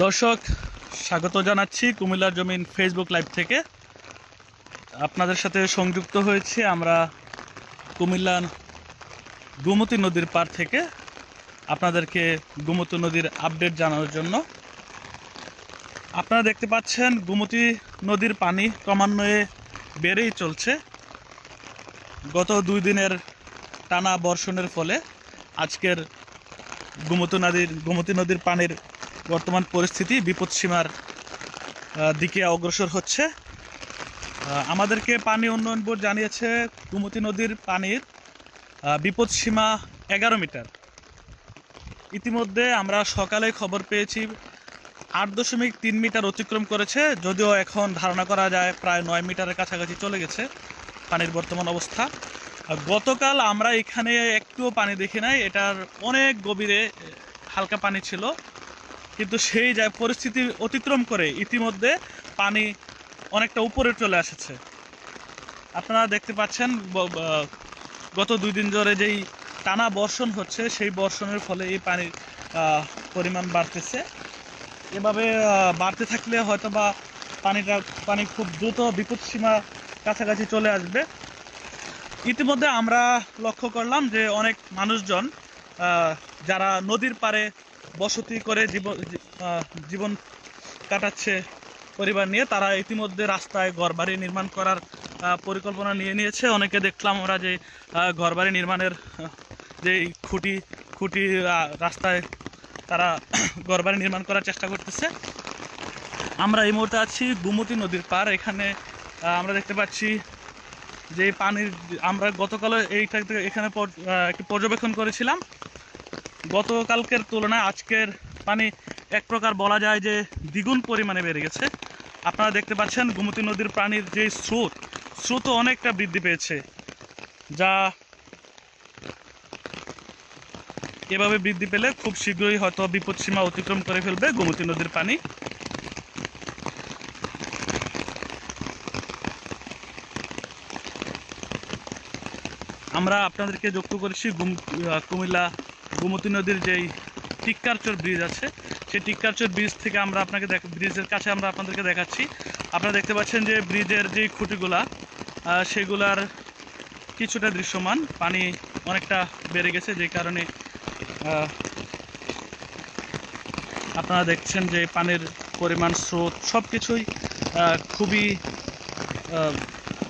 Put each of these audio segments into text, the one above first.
দর্শক, স্বাগত জানাচ্ছি কুমিল্লার জমিন ফেসবুক লাইভ থেকে। আপনাদের সাথে সংযুক্ত হয়েছি আমরা কুমিল্লার গোমতী নদীর পাড় থেকে আপনাদেরকে গোমতী নদীর আপডেট জানানোর জন্য। আপনারা দেখতে পাচ্ছেন গোমতী নদীর পানি ক্রমান্বয়ে বেড়েই চলছে। গত 2 দিনের টানা বর্ষণের ফলে আজকের গোমতী নদীর পানির বর্তমান পরিস্থিতি বিপদসীমার দিকে অগ্রসর হচ্ছে। আমাদেরকে পানি উন্নয়ন বোর্ড জানিয়েছে গোমতী নদীর পানির বিপদসীমা 11 মিটার। ইতিমধ্যে আমরা সকালে খবর পেয়েছি 8.3 মিটার অতিক্রম করেছে, যদিও এখন ধারণা করা যায় প্রায় 9 মিটারের কাছাকাছি চলে গেছে পানির বর্তমান অবস্থা। গতকাল আমরা এখানে একটুও পানি দেখি নাই, এটার অনেক গভীরে হালকা পানি ছিল, কিন্তু সেই যায় পরিস্থিতি অতিক্রম করে ইতিমধ্যে পানি অনেকটা উপরে চলে এসেছে। আপনারা দেখতে পাচ্ছেন গত 2 দিন ধরে যেই টানা বর্ষণ হচ্ছে, সেই বর্ষণের ফলে এই পানির পরিমাণ বাড়তেছে। এভাবে বাড়তে থাকলে হয়তো বা পানি খুব দ্রুত বিপদসীমা কাছাকাছি চলে আসবে। ইতিমধ্যে আমরা লক্ষ্য করলাম যে অনেক মানুষজন যারা নদীর পাড়ে বসতি করে জীবন কাটাচ্ছে পরিবার নিয়ে, তারা ইতিমধ্যে রাস্তায় ঘরবাড়ি নির্মাণ করার পরিকল্পনা নিয়ে নিয়েছে। অনেকে দেখলাম আমরা যে ঘরবাড়ি নির্মাণের যে খুঁটি রাস্তায় তারা ঘরবাড়ি নির্মাণ করার চেষ্টা করতেছে। আমরা এই মুহূর্তে আছি গোমতী নদীর পাড়। এখানে আমরা দেখতে পাচ্ছি যে পানির, আমরা গতকালও এখানে একটি পর্যবেক্ষণ করেছিলাম। গতকালকের তুলনায় আজকের পানি এক প্রকার বলা যায় যে দ্বিগুণ পরিমাণে বেড়ে গেছে। আপনারা দেখতে পাচ্ছেন গোমতী নদীর পানির যে স্রোতও অনেকটা বৃদ্ধি পেয়েছে, যা এভাবে বৃদ্ধি পেলে খুব শীঘ্রই হয়তো বিপদসীমা অতিক্রম করে ফেলবে গোমতী নদীর পানি। আমরা আপনাদেরকে যুক্ত করেছি কুমিল্লা গোমতী নদীর যেই টিক্কারচর ব্রিজ আছে, সেই টিক্কারচর ব্রিজ থেকে আমরা ব্রিজের কাছে আমরা আপনাদেরকে দেখাচ্ছি। আপনারা দেখতে পাচ্ছেন যে ব্রিজের যে খুঁটিগুলা সেগুলার কিছুটা দৃশ্যমান, পানি অনেকটা বেড়ে গেছে, যে কারণে আপনারা দেখছেন যে পানির পরিমাণ, স্রোত সব কিছুই খুবই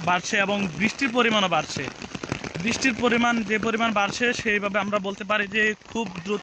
বাড়ছে এবং বৃষ্টির পরিমাণও বাড়ছে। বৃষ্টির পরিমাণ যে পরিমাণ বাড়ছে, সেইভাবে আমরা বলতে পারি যে খুব দ্রুত